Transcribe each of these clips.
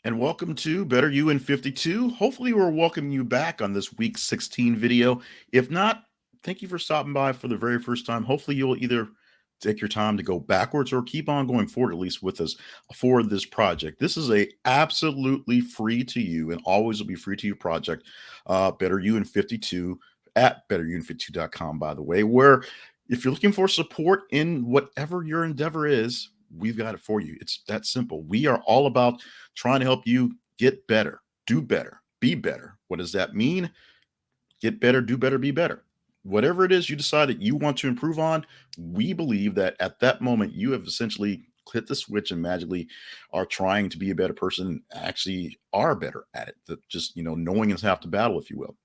And welcome to Better You in 52. Hopefully, we're welcoming you back on this week 16 video. If not, thank you for stopping by for the very first time. Hopefully, you'll either take your time to go backwards or keep on going forward, at least with us for this project. This is a absolutely free to you and always will be free to you project. Better You in 52 at betteryouin52.com, by the way, where if you're looking for support in whatever your endeavor is, we've got it for you. It's that simple. We are all about trying to help you get better, do better, be better. What does that mean? Get better, do better, be better. Whatever it is you decide that you want to improve on, we believe that at that moment you have essentially hit the switch and magically are trying to be a better person, actually are better at it. That just, knowing is half the battle, if you will.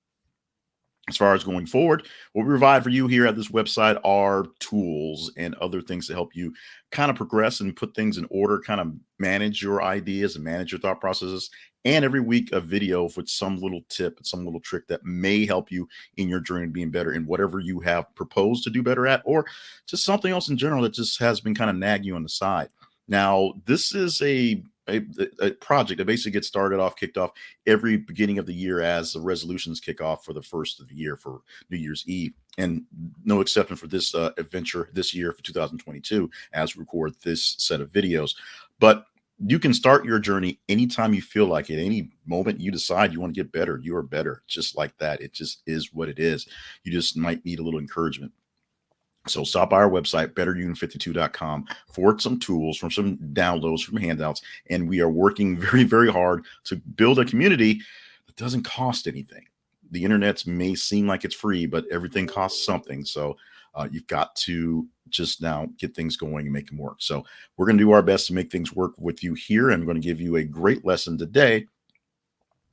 As far as going forward, what we provide for you here at this website are tools and other things to help you kind of progress and put things in order, kind of manage your ideas and manage your thought processes. And every week, a video with some little tip and some little trick that may help you in your journey to being better in whatever you have proposed to do better at, or just something else in general that just has been kind of nagging you on the side. Now, this is a project that basically gets kicked off every beginning of the year as the resolutions kick off for the first of the year for New Year's Eve. And no exception for this adventure this year for 2022 as we record this set of videos. But you can start your journey anytime you feel like it. Any moment you decide you want to get better, you are better. Just like that. It just is what it is. You just might need a little encouragement. So stop by our website, betteryouin52.com, for some tools, from some downloads, from handouts. And we are working very, very hard to build a community that doesn't cost anything. The internet may seem like it's free, but everything costs something. So you've got to just now get things going and make them work. So we're going to do our best to make things work with you here. And I'm going to give you a great lesson today.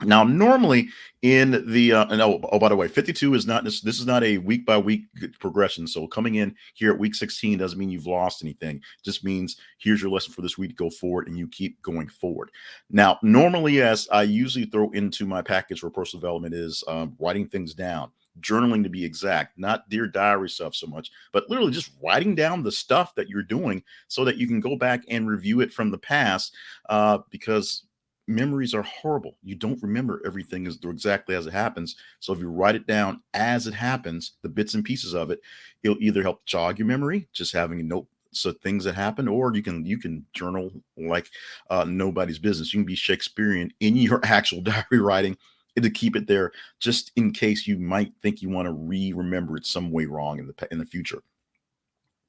Now, normally in the by the way, 52 is not this is not a week by week progression. So coming in here at week 16 doesn't mean you've lost anything. It just means here's your lesson for this week. Go forward and you keep going forward. Now, normally, as I usually throw into my package for personal development, is writing things down. Journaling, to be exact, not Dear Diary stuff so much, but literally just writing down the stuff that you're doing so that you can go back and review it from the past, because memories are horrible. You don't remember everything exactly as it happens. So if you write it down as it happens, the bits and pieces of it, it'll either help jog your memory, just having a note, so things that happen, or you can journal like nobody's business. You can be Shakespearean in your actual diary writing to keep it there, just in case you might think you want to remember it some way wrong in the future.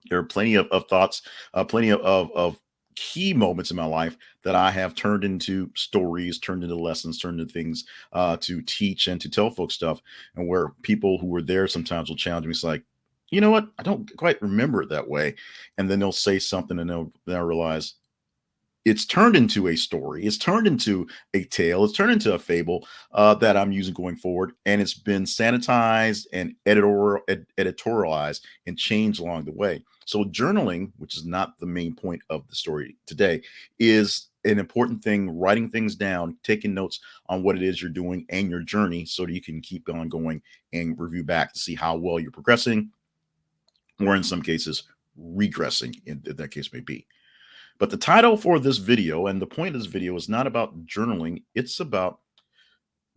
There are plenty of thoughts, plenty of key moments in my life that I have turned into stories, turned into lessons, turned into things to teach and to tell folks stuff. And where people who were there sometimes will challenge me. It's like, you know what? I don't quite remember it that way. And then they'll say something and they'll realize it's turned into a story. It's turned into a tale. It's turned into a fable that I'm using going forward. And it's been sanitized and editorialized and changed along the way. So journaling, which is not the main point of the story today, is an important thing. Writing things down, taking notes on what it is you're doing and your journey so that you can keep on going and review back to see how well you're progressing, or in some cases, regressing, in that case may be. But the title for this video and the point of this video is not about journaling. It's about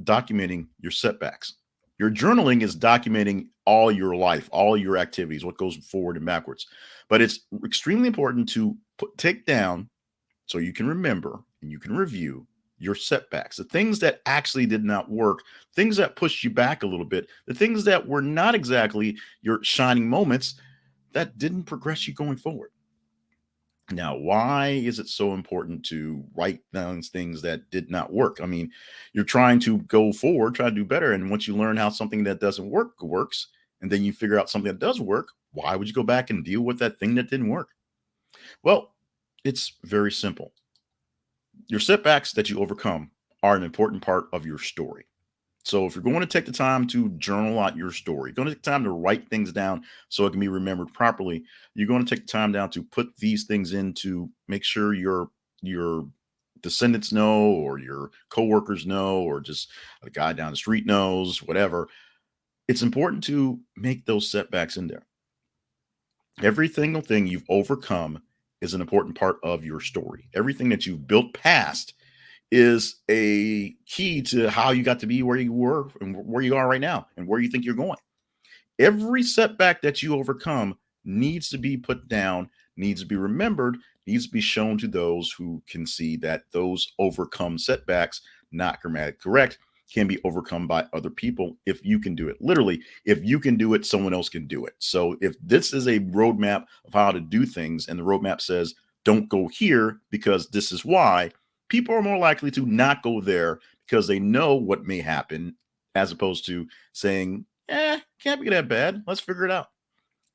documenting your setbacks. Your journaling is documenting all your life, all your activities, what goes forward and backwards. But it's extremely important to take down so you can remember and you can review your setbacks, the things that actually did not work, things that pushed you back a little bit, the things that were not exactly your shining moments that didn't progress you going forward. Now, why is it so important to write down things that did not work? I mean, you're trying to go forward, try to do better. And once you learn how something that doesn't work works, and then you figure out something that does work, why would you go back and deal with that thing that didn't work? Well, it's very simple. Your setbacks that you overcome are an important part of your story. So if you're going to take the time to journal out your story, going to take time to write things down so it can be remembered properly, you're going to take the time down to put these things in to make sure your descendants know, or your coworkers know, or just the guy down the street knows, whatever. It's important to make those setbacks in there. Every single thing you've overcome is an important part of your story. Everything that you've built past is a key to how you got to be where you were and where you are right now and where you think you're going. Every setback that you overcome needs to be put down, needs to be remembered, needs to be shown to those who can see that those overcome setbacks, not grammatically correct, can be overcome by other people if you can do it. Literally, if you can do it, someone else can do it. So if this is a roadmap of how to do things and the roadmap says, don't go here because this is why, people are more likely to not go there because they know what may happen, as opposed to saying, can't be that bad. Let's figure it out.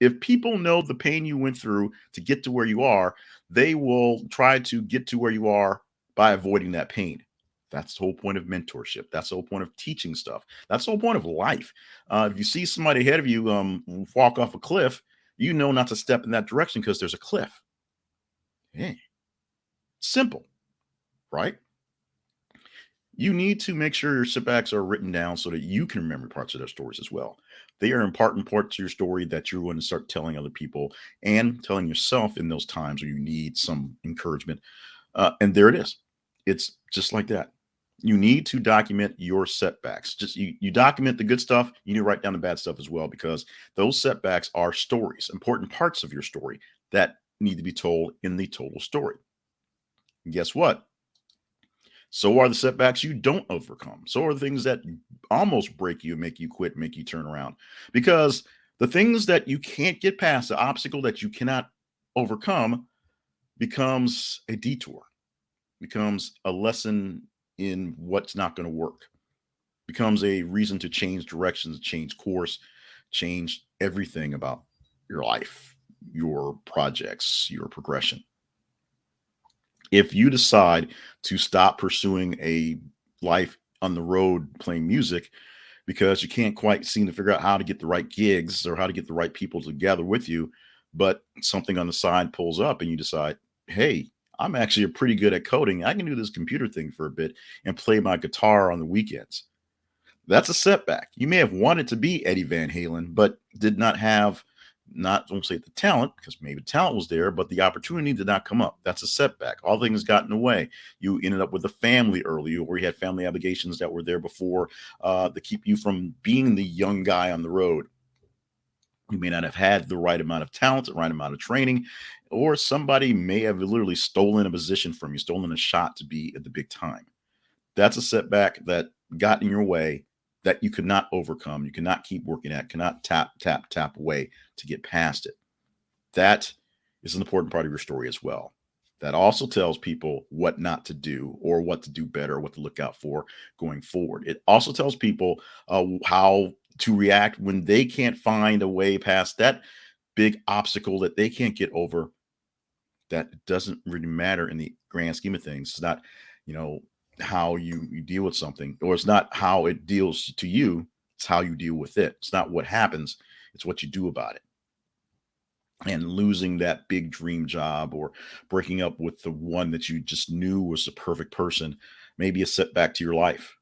If people know the pain you went through to get to where you are, they will try to get to where you are by avoiding that pain. That's the whole point of mentorship. That's the whole point of teaching stuff. That's the whole point of life. If you see somebody ahead of you walk off a cliff, you know not to step in that direction because there's a cliff. Yeah. Simple, right? You need to make sure your setbacks are written down so that you can remember parts of their stories as well. They are important parts of your story that you're going to start telling other people and telling yourself in those times where you need some encouragement. And there it is. It's just like that. You need to document your setbacks. Just you document the good stuff. You need to write down the bad stuff as well, because those setbacks are stories, important parts of your story that need to be told in the total story. And guess what? So are the setbacks you don't overcome. So are the things that almost break you, make you quit, make you turn around. Because the things that you can't get past, the obstacle that you cannot overcome, becomes a detour, becomes a lesson in what's not going to work, becomes a reason to change directions, change course, change everything about your life, your projects, your progression. If you decide to stop pursuing a life on the road playing music because you can't quite seem to figure out how to get the right gigs or how to get the right people together with you, but something on the side pulls up and you decide, hey, I'm actually pretty good at coding. I can do this computer thing for a bit and play my guitar on the weekends. That's a setback. You may have wanted to be Eddie Van Halen, but did not have, not don't say the talent, because maybe the talent was there, but the opportunity did not come up. That's a setback. All things got in the way. You ended up with a family early, or you had family obligations that were there before to keep you from being the young guy on the road. You may not have had the right amount of talent, the right amount of training, or somebody may have literally stolen a position from you, stolen a shot to be at the big time. That's a setback that got in your way that you could not overcome. You cannot keep working at, cannot tap away to get past it. That is an important part of your story as well. That also tells people what not to do or what to do better, what to look out for going forward. It also tells people how to react when they can't find a way past that big obstacle that they can't get over. That doesn't really matter in the grand scheme of things. It's not, you know, how you deal with something, or it's not how it deals to you. It's how you deal with it. It's not what happens. It's what you do about it. And losing that big dream job or breaking up with the one that you just knew was the perfect person may be a setback to your life,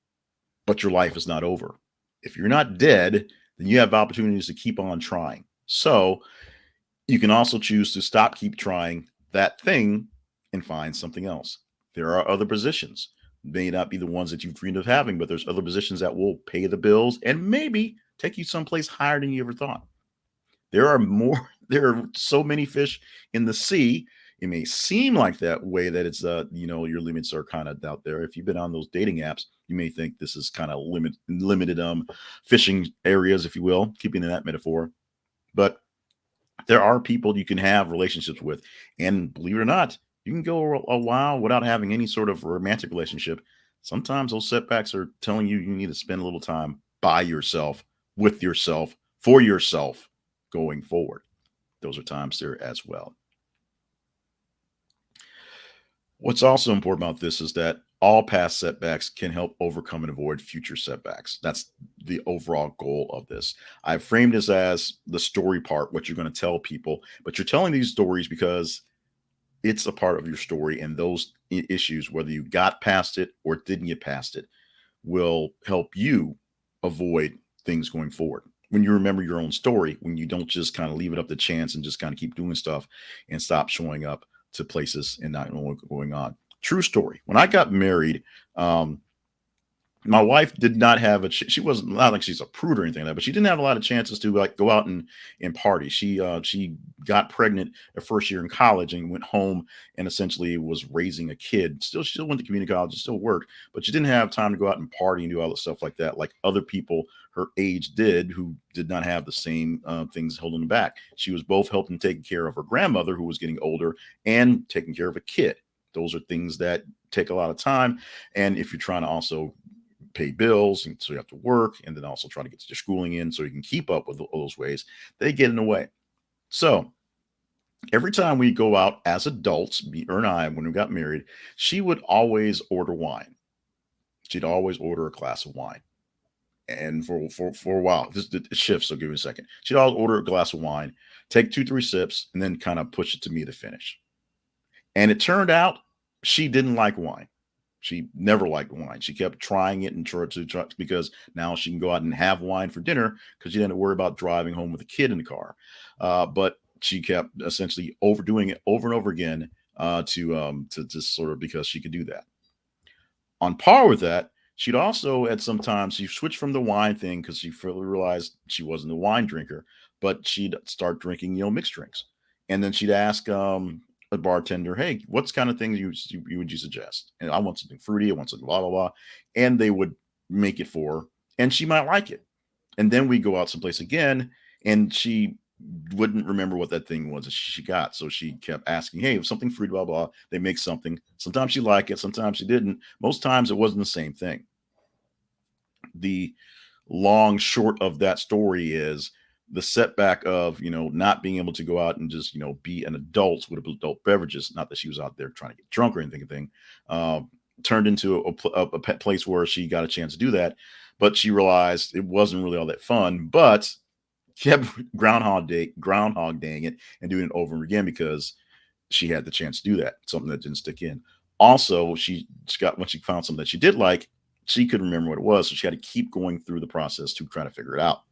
but your life is not over. If you're not dead, then you have opportunities to keep on trying. So you can also choose to keep trying that thing and find something else. There are other positions, may not be the ones that you've dreamed of having, but there's other positions that will pay the bills and maybe take you someplace higher than you ever thought. There are more, there are so many fish in the sea. It may seem like that way, that it's your limits are kind of out there. If you've been on those dating apps, you may think this is kind of limited fishing areas, if you will, keeping in that metaphor. But there are people you can have relationships with, and believe it or not, you can go a while without having any sort of romantic relationship. Sometimes those setbacks are telling you need to spend a little time by yourself, with yourself, for yourself going forward. Those are times there as well. What's also important about this is that all past setbacks can help overcome and avoid future setbacks. That's the overall goal of this. I framed this as the story part, what you're going to tell people, but you're telling these stories because it's a part of your story, and those issues, whether you got past it or didn't get past it, will help you avoid things going forward. When you remember your own story, when you don't just kind of leave it up to chance and just kind of keep doing stuff and stop showing up to places and not knowing what's going on. True story. When I got married, Um, my wife did not have she wasn't not like she's a prude or anything like that, but she didn't have a lot of chances to like go out and party. She got pregnant her first year in college and went home and essentially was raising a kid. She still went to community college, still worked, but she didn't have time to go out and party and do all the stuff like that, like other people her age did, who did not have the same things holding them back. She was both helping taking care of her grandmother, who was getting older, and taking care of a kid. Those are things that take a lot of time. And if you're trying to also pay bills, and so you have to work, and then also try to get your schooling in so you can keep up with all those ways, they get in the way. So every time we go out as adults, her and I, when we got married, she would always order wine. She'd always order a glass of wine. And for a while, this it shifts. So give me a second. She'd always order a glass of wine, take two, three sips, and then kind of push it to me to finish. And it turned out she didn't like wine. She never liked wine. She kept trying it and try because now she can go out and have wine for dinner because she didn't worry about driving home with a kid in the car. But she kept essentially overdoing it over and over again to just sort of because she could do that. On par with that, she'd also at some times she switched from the wine thing because she fully realized she wasn't a wine drinker, but she'd start drinking, mixed drinks. And then she'd ask a bartender, "Hey, what's kind of things you would you suggest?" And I want something fruity, I want something blah blah blah, and they would make it for her, and she might like it. And then we go out someplace again, and she wouldn't remember what that thing was that she got. So she kept asking, "Hey, if something fruit, blah, blah." They make something. Sometimes she liked it, sometimes she didn't. Most times it wasn't the same thing. The long short of that story is the setback of not being able to go out and just be an adult with adult beverages. Not that she was out there trying to get drunk or anything. Uh, Turned into a pet place where she got a chance to do that, but she realized it wasn't really all that fun. But kept groundhog daying it and doing it over and again because she had the chance to do that, something that didn't stick in. Also, she got when she found something that she did like, she could remember what it was, so she had to keep going through the process to try to figure it out.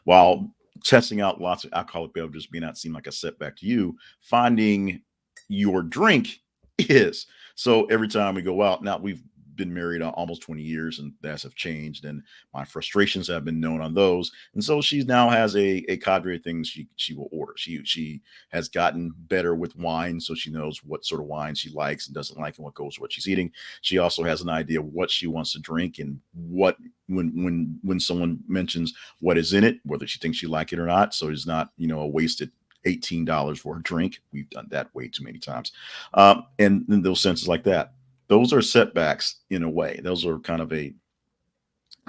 While testing out lots of alcoholic beverages may not seem like a setback to you, finding your drink is. So every time we go out, now we've been married almost 20 years and that's have changed and my frustrations have been known on those. And so she now has a cadre of things she will order. She has gotten better with wine, so she knows what sort of wine she likes and doesn't like and what goes with what she's eating. She also has an idea of what she wants to drink and what when someone mentions what is in it, whether she thinks she like it or not. So it's not, a wasted $18 for a drink. We've done that way too many times. And in those senses like that, those are setbacks in a way. Those are kind of a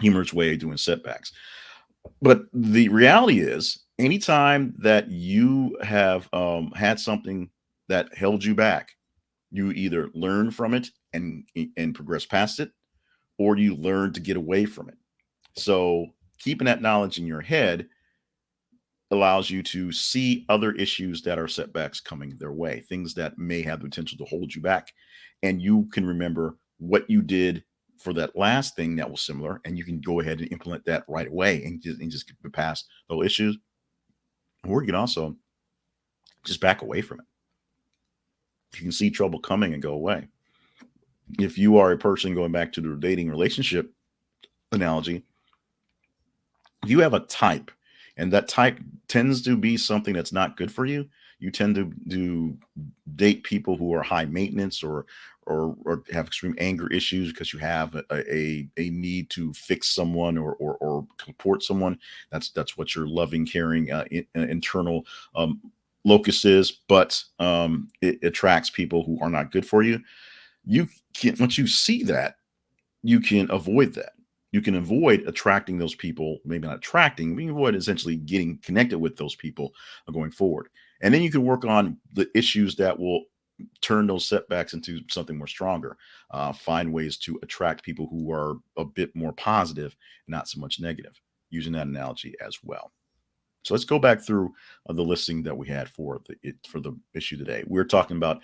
humorous way of doing setbacks. But the reality is, anytime that you have had something that held you back, you either learn from it and progress past it, or you learn to get away from it. So keeping that knowledge in your head allows you to see other issues that are setbacks coming their way, things that may have the potential to hold you back. And you can remember what you did for that last thing that was similar, and you can go ahead and implement that right away and just get past those issues. Or you can also just back away from it. You can see trouble coming and go away. If you are a person going back to the dating relationship analogy, you have a type and that type tends to be something that's not good for you. You tend to date people who are high maintenance or have extreme anger issues because you have a need to fix someone or support someone. That's what your loving caring internal locus is, but it attracts people who are not good for you. You can Once you see that, you can avoid that. You can avoid attracting those people, maybe not attracting, but you can avoid essentially getting connected with those people going forward. And then you can work on the issues that will turn those setbacks into something more stronger. Find ways to attract people who are a bit more positive, not so much negative, using that analogy as well. So let's go back through the listing that we had for the issue today. We're talking about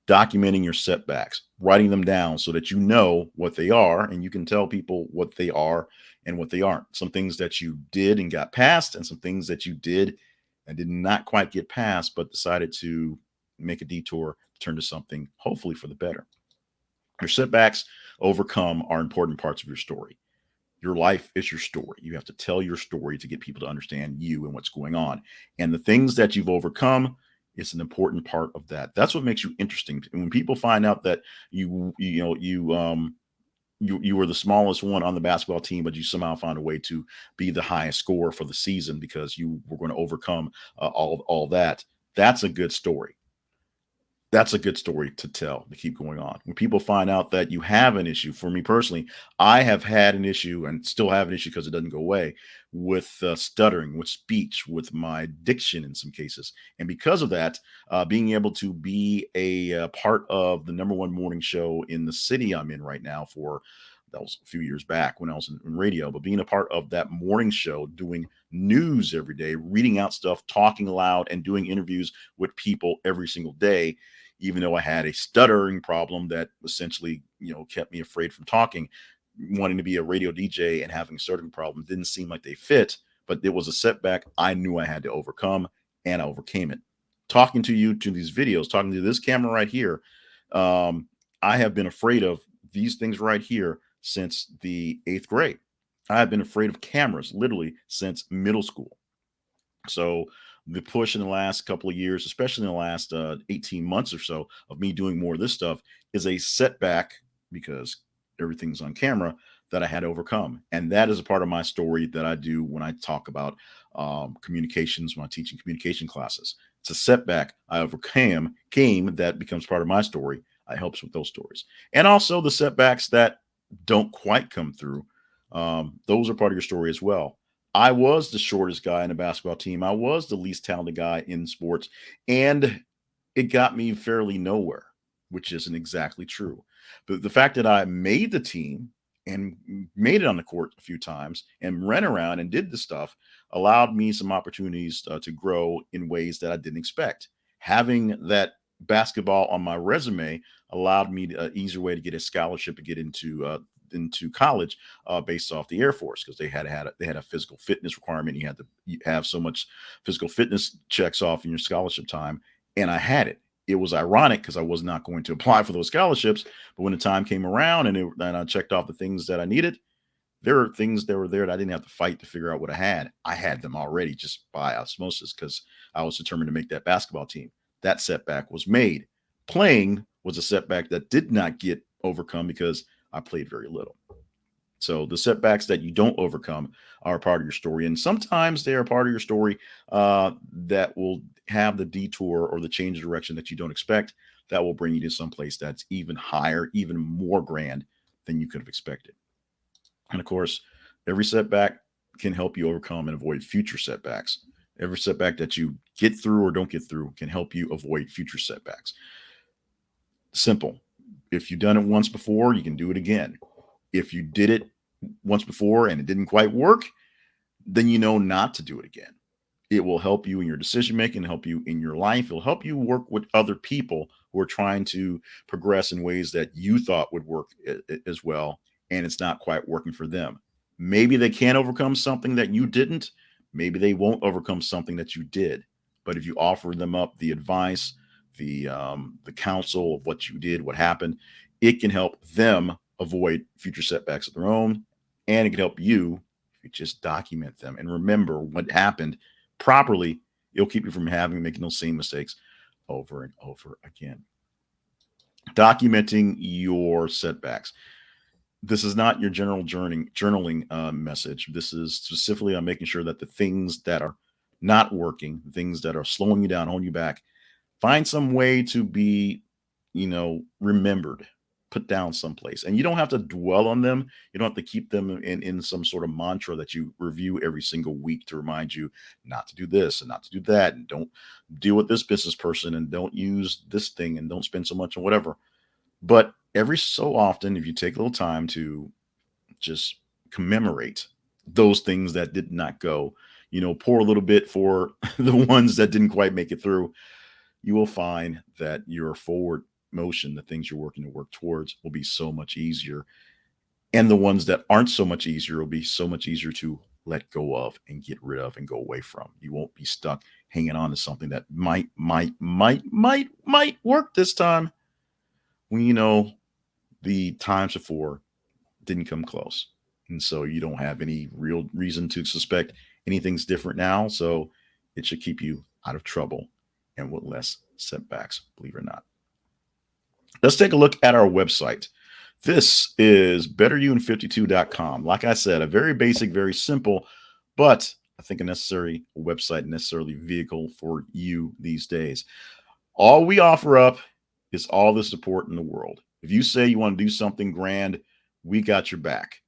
documenting your setbacks, writing them down so that you know what they are and you can tell people what they are and what they aren't. Some things that you did and got past, and some things that you did and did not quite get past, but decided to make a detour to turn to something hopefully for the better. Your setbacks overcome are important parts of your story. Your life is your story. You have to tell your story to get people to understand you and what's going on. And the things that you've overcome is an important part of that. That's what makes you interesting. And when people find out that you were the smallest one on the basketball team, but you somehow found a way to be the highest scorer for the season because you were going to overcome all that. That's a good story. That's a good story to tell, to keep going on. When people find out that you have an issue, for me personally, I have had an issue and still have an issue because it doesn't go away with stuttering, with speech, with my diction in some cases. And because of that, being able to be a part of the number one morning show in the city I'm in right now for that was a few years back when I was in radio, but being a part of that morning show, doing news every day, reading out stuff, talking loud, and doing interviews with people every single day, even though I had a stuttering problem that essentially, kept me afraid from talking. Wanting to be a radio DJ and having a stuttering problem didn't seem like they fit, but it was a setback I knew I had to overcome, and I overcame it. Talking to you to these videos, talking to this camera right here, I have been afraid of these things right here since the 8th grade. I have been afraid of cameras literally since middle school. So the push in the last couple of years, especially in the last 18 months or so of me doing more of this stuff, is a setback because everything's on camera that I had to overcome. And that is a part of my story that I do when I talk about communications, when I'm teaching communication classes. It's a setback I overcame, that becomes part of my story. I helps with those stories. And also the setbacks that don't quite come through. Those are part of your story as well. I was the shortest guy in the basketball team. I was the least talented guy in sports, and it got me fairly nowhere, which isn't exactly true. But the fact that I made the team and made it on the court a few times and ran around and did the stuff allowed me some opportunities to grow in ways that I didn't expect. Having that basketball on my resume allowed me an easier way to get a scholarship to get into college based off the Air Force because they had a physical fitness requirement. You had to have so much physical fitness checks off in your scholarship time, and I had it. It was ironic because I was not going to apply for those scholarships, but when the time came around and I checked off the things that I needed, there are things that were there that I didn't have to fight to figure out what I had. I had them already just by osmosis because I was determined to make that basketball team. That setback was made. Playing was a setback that did not get overcome because I played very little. So the setbacks that you don't overcome are part of your story, and sometimes they are part of your story that will have the detour or the change of direction that you don't expect. That will bring you to some place that's even higher, even more grand than you could have expected. And of course, every setback can help you overcome and avoid future setbacks. Every setback that you get through or don't get through can help you avoid future setbacks. Simple. If you've done it once before, you can do it again. If you did it once before and it didn't quite work, then you know not to do it again. It will help you in your decision making, help you in your life. It'll help you work with other people who are trying to progress in ways that you thought would work as well, and it's not quite working for them. Maybe they can overcome something that you didn't. Maybe they won't overcome something that you did. But if you offer them up the advice, the counsel of what you did, what happened, it can help them avoid future setbacks of their own, and it can help you if you just document them and remember what happened properly. It'll keep you from making those same mistakes over and over again. Documenting your setbacks. This is not your general journaling message. This is specifically on making sure that the things that are not working, things that are slowing you down, holding you back, find some way to be, remembered, put down someplace. And you don't have to dwell on them. You don't have to keep them in some sort of mantra that you review every single week to remind you not to do this and not to do that. And don't deal with this business person and don't use this thing and don't spend so much on whatever. But every so often, if you take a little time to just commemorate those things that did not go, pour a little bit for the ones that didn't quite make it through, you will find that your forward motion, the things you're working to work towards, will be so much easier. And the ones that aren't so much easier will be so much easier to let go of and get rid of and go away from. You won't be stuck hanging on to something that might work this time when The times before didn't come close. And so you don't have any real reason to suspect anything's different now. So it should keep you out of trouble and with less setbacks, believe it or not. Let's take a look at our website. This is betteryou52.com. Like I said, a very basic, very simple, but I think a necessary website, necessarily vehicle for you these days. All we offer up is all the support in the world. If you say you want to do something grand, we got your back.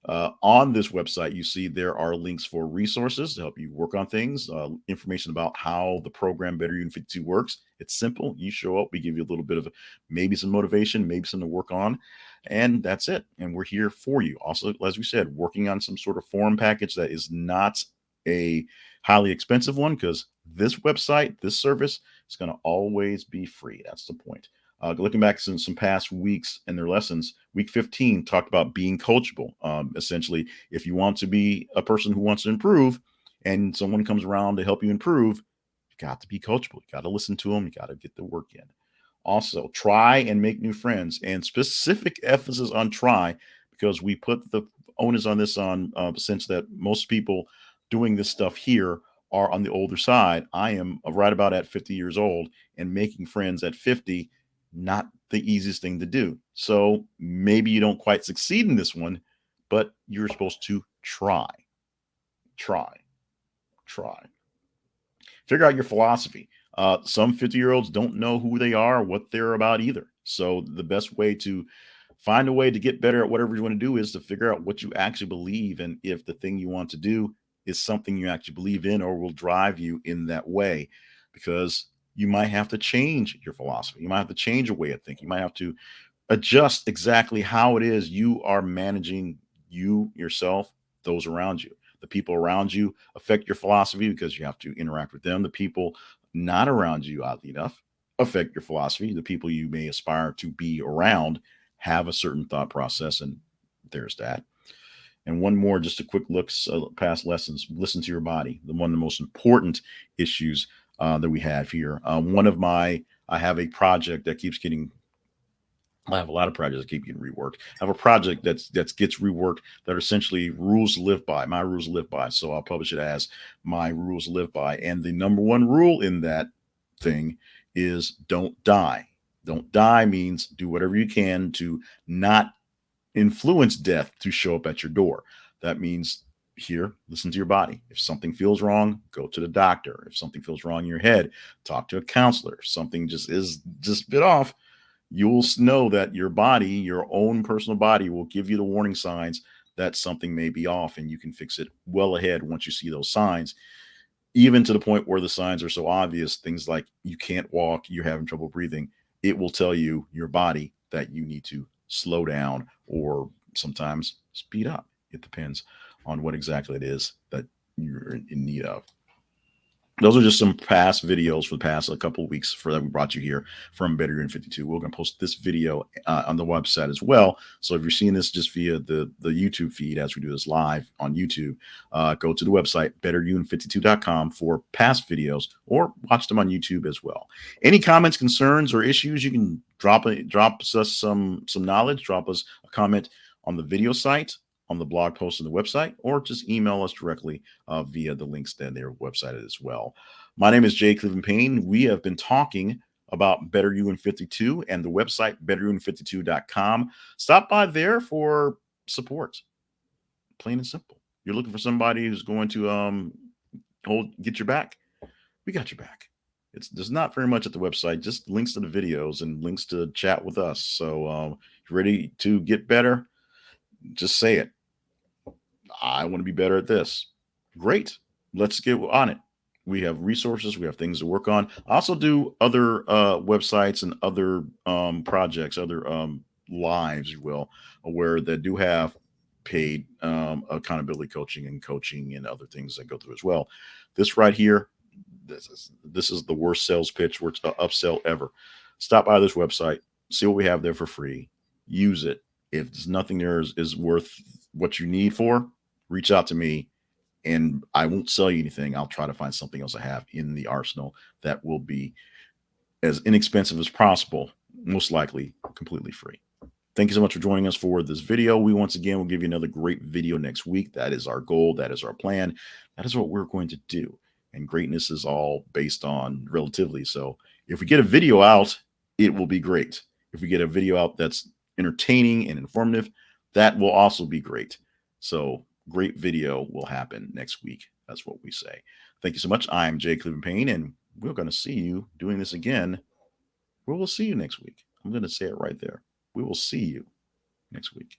On this website, you see there are links for resources to help you work on things, information about how the program Better You 52 works. It's simple. You show up, we give you a little bit of maybe some motivation, maybe something to work on, and that's it. And we're here for you. Also, as we said, working on some sort of forum package that is not a highly expensive one, because this website, this service is going to always be free. That's the point. Looking back in some past weeks and their lessons, week 15 talked about being coachable. Essentially, if you want to be a person who wants to improve and someone comes around to help you improve, you got to be coachable. You got to listen to them. You got to get the work in. Also, try and make new friends, and specific emphasis on try, because we put the onus on this on since that most people doing this stuff here are on the older side. I am right about at 50 years old, and making friends at 50, not the easiest thing to do. So maybe you don't quite succeed in this one, but you're supposed to try, try, try. Figure out your philosophy. Some 50-year-olds don't know who they are, what they're about either. So the best way to find a way to get better at whatever you want to do is to figure out what you actually believe, and if the thing you want to do is something you actually believe in or will drive you in that way, because you might have to change your philosophy. You might have to change your way of thinking. You might have to adjust exactly how it is you are managing you, yourself, those around you. The people around you affect your philosophy because you have to interact with them. The people not around you, oddly enough, affect your philosophy. The people you may aspire to be around have a certain thought process, and there's that. And one more, just a quick look past lessons. Listen to your body. One of the most important issues that we have here. I have a project that keeps getting. I have a lot of projects that keep getting reworked. I have a project that gets reworked that are essentially rules to live by. My rules to live by. So I'll publish it as my rules to live by. And the number one rule in that thing is don't die. Don't die means do whatever you can to not influence death to show up at your door. That means here, listen to your body. If something feels wrong, go to the doctor. If something feels wrong in your head, talk to a counselor. If something just is just a bit off, you'll know that your body, your own personal body, will give you the warning signs that something may be off, and you can fix it well ahead once you see those signs, even to the point where the signs are so obvious, things like you can't walk, you're having trouble breathing. It will tell you, your body, that you need to slow down or sometimes speed up. It depends on what exactly it is that you're in need of. Those are just some past videos for the past a couple of weeks for that we brought you here from Better You 52. We're going to post this video on the website as well. So if you're seeing this just via the YouTube feed as we do this live on YouTube, go to the website betteryou52.com for past videos, or watch them on YouTube as well. Any comments, concerns, or issues, you can drop us some knowledge. Drop us a comment on the video site, on the blog post on the website, or just email us directly via the links that their website as well. My name is Jay Cleveland Payne. We have been talking about Better You in 52 and the website betteryou52.com. Stop by there for support. Plain and simple. You're looking for somebody who's going to get your back. We got your back. There's not very much at the website, just links to the videos and links to chat with us. So if you're ready to get better, just say it. I want to be better at this. Great. Let's get on it. We have resources. We have things to work on. I also do other websites and other projects, other lives, you will, where they do have paid accountability coaching and other things that go through as well. This right here, this is the worst sales pitch, worst upsell ever. Stop by this website, see what we have there for free, use it. If there's nothing there is worth what you need for, reach out to me, and I won't sell you anything. I'll try to find something else I have in the arsenal that will be as inexpensive as possible, most likely completely free. Thank you so much for joining us for this video. We once again will give you another great video next week. That is our goal. That is our plan. That is what we're going to do. And greatness is all based on relatively. So if we get a video out, it will be great. If we get a video out that's entertaining and informative, that will also be great. So great video will happen next week. That's what we say. Thank you so much. I'm Jay Cleveland Payne, and we're going to see you doing this again. We will see you next week. I'm going to say it right there. We will see you next week.